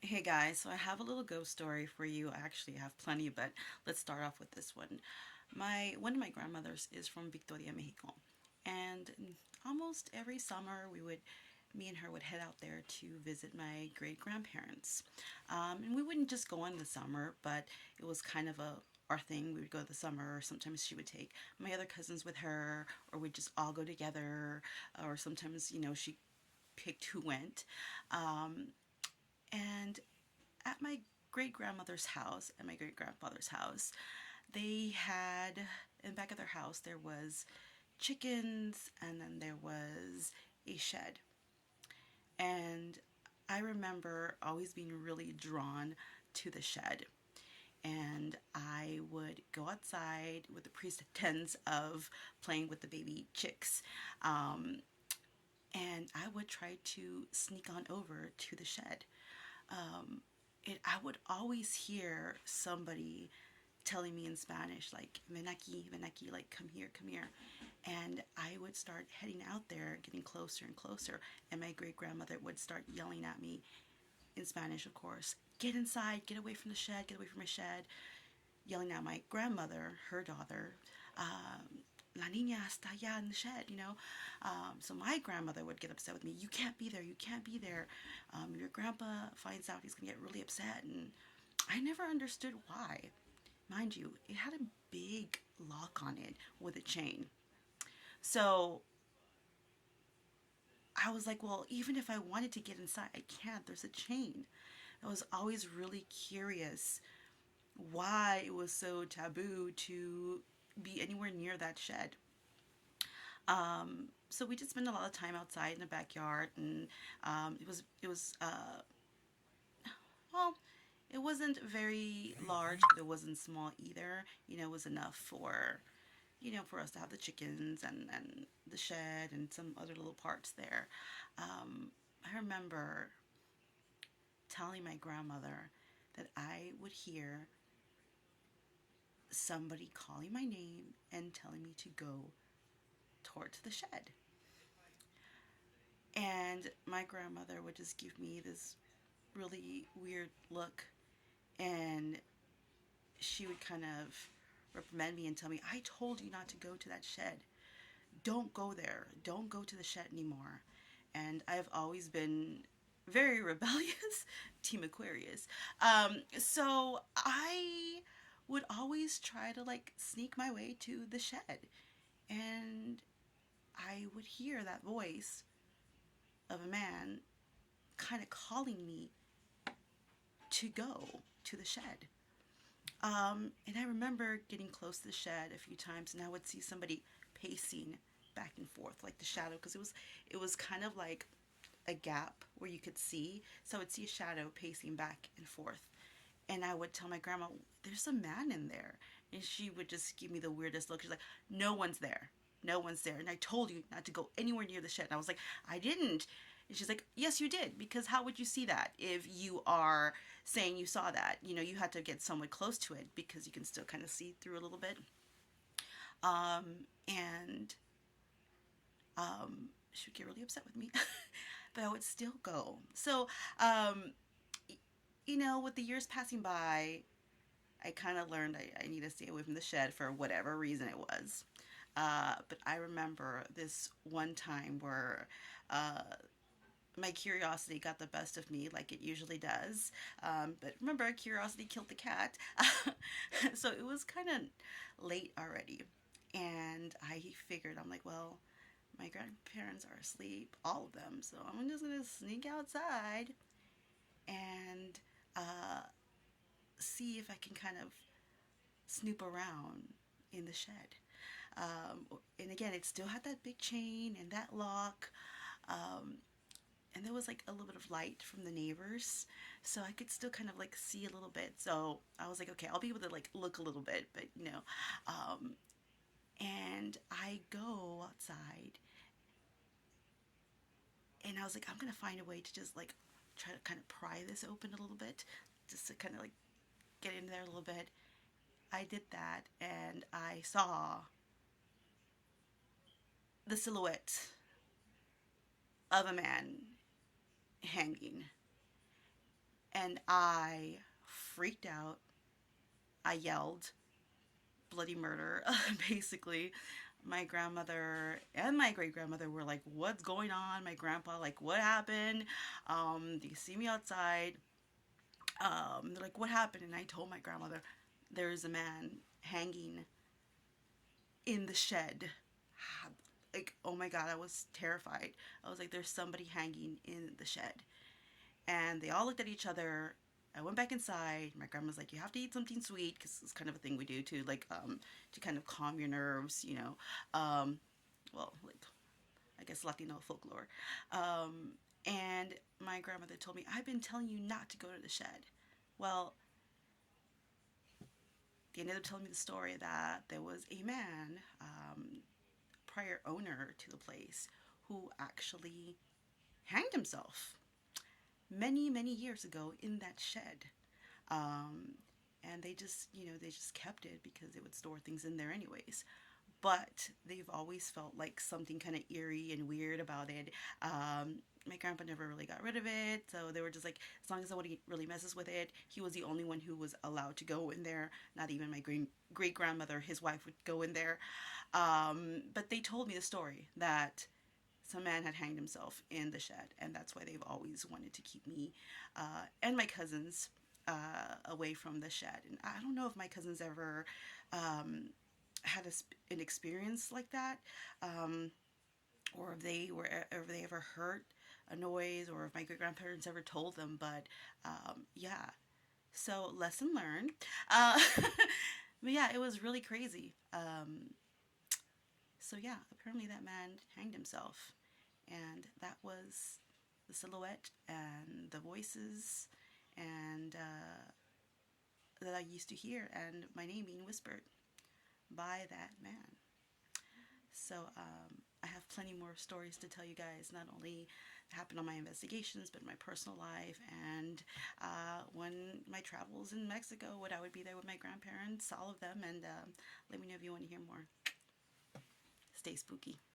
Hey guys, so I have a little ghost story for you. I actually have plenty, but let's start off with this one. My one of my grandmothers is from Victoria, Mexico, and almost every summer me and her would head out there to visit my great grandparents. And we wouldn't just go in the summer, but it was kind of our thing. We would go the summer, or sometimes she would take my other cousins with her, or we'd just all go together, or sometimes she picked who went. Um, and at my great grandmother's house and my great grandfather's house, they had in the back of their house there was chickens and then there was a shed. And I remember always being really drawn to the shed. And I would go outside with the pretense of playing with the baby chicks. Um, and I would try to sneak on over to the shed. um, I would always hear somebody telling me in Spanish, like, ven aquí, ven aquí, like, come here, come here. And I would start heading out there, getting closer and closer. And my great grandmother would start yelling at me in Spanish, of course, get inside, get away from the shed, get away from my shed. Yelling at my grandmother, her daughter, La niña está allá in the shed, you know. So my grandmother would get upset with me. You can't be there. You can't be there. Your grandpa finds out, he's gonna get really upset. And I never understood why. Mind you, it had a big lock on it with a chain. So I was like, well, even if I wanted to get inside, I can't. There's a chain. I was always really curious why it was so taboo to be anywhere near that shed. So we just spent a lot of time outside in the backyard, and it was well, it wasn't very large, but it wasn't small either. It was enough for for us to have the chickens and the shed and some other little parts there. I remember telling my grandmother that I would hear somebody calling my name and telling me to go towards the shed. And my grandmother would just give me this really weird look, and she would kind of reprimand me and tell me, I told you not to go to that shed. Don't go there. Don't go to the shed anymore. And I've always been very rebellious, Team Aquarius. So I would always try to like sneak my way to the shed. And I would hear that voice of a man kind of calling me to go to the shed. And I remember getting close to the shed a few times, and I would see somebody pacing back and forth, like the shadow, because it was kind of like a gap where you could see. So I would see a shadow pacing back and forth, and I would tell my grandma, "There's a man in there," and she would just give me the weirdest look. She's like, "No one's there. No one's there." And I told you not to go anywhere near the shed. And I was like, "I didn't." And she's like, "Yes, you did, because how would you see that if you are saying you saw that? You had to get somewhat close to it because you can still kind of see through a little bit." And she would get really upset with me, but I would still go. So, um, with the years passing by, I kind of learned I need to stay away from the shed for whatever reason it was. But I remember this one time where uh, my curiosity got the best of me, like it usually does. But remember, curiosity killed the cat. So it was kind of late already. And I figured, I'm like, well, my grandparents are asleep, all of them. So I'm just going to sneak outside and uh, see if I can kind of snoop around in the shed. And again, it still had that big chain and that lock. Um, and there was like a little bit of light from the neighbors, so I could still kind of like see a little bit. So I was like, okay, I'll be able to like look a little bit, but um, and I go outside, and I was like, I'm gonna find a way to just like try to kind of pry this open a little bit, just to kind of like get in there a little bit. I did that, and I saw the silhouette of a man hanging. And I freaked out. I yelled bloody murder, basically. My grandmother and my great grandmother were like, "What's going on?" My grandpa, like, "What happened? Do you see me outside?" They're like, "What happened?" And I told my grandmother, "There's a man hanging in the shed." Like, oh my God, I was terrified. I was like, "There's somebody hanging in the shed." And they all looked at each other. I went back inside. My grandma's like, "You have to eat something sweet," because it's kind of a thing we do to like to kind of calm your nerves, you know. Well, like I guess Latino folklore. Um, and my grandmother told me, "I've been telling you not to go to the shed." Well, they ended up telling me the story that there was a man, prior owner to the place, who actually hanged himself many, many years ago in that shed. Um, and they just, they just kept it because it would store things in there anyways. But they've always felt like something kind of eerie and weird about it. My grandpa never really got rid of it, so they were just like, as long as nobody really messes with it. He was the only one who was allowed to go in there. Not even my great grandmother, his wife, would go in there. But they told me the story that some man had hanged himself in the shed, and that's why they've always wanted to keep me and my cousins away from the shed. And I don't know if my cousins ever um, had an experience like that, um, or if they ever heard a noise, or if my great grandparents ever told them. But yeah, so lesson learned. Uh, but yeah, it was really crazy. So yeah, apparently that man hanged himself, and that was the silhouette and the voices and that I used to hear, and my name being whispered by that man. So I have plenty more stories to tell you guys, not only happened on my investigations, but in my personal life, and when my travels in Mexico, when I would be there with my grandparents, all of them. And let me know if you want to hear more. Stay spooky.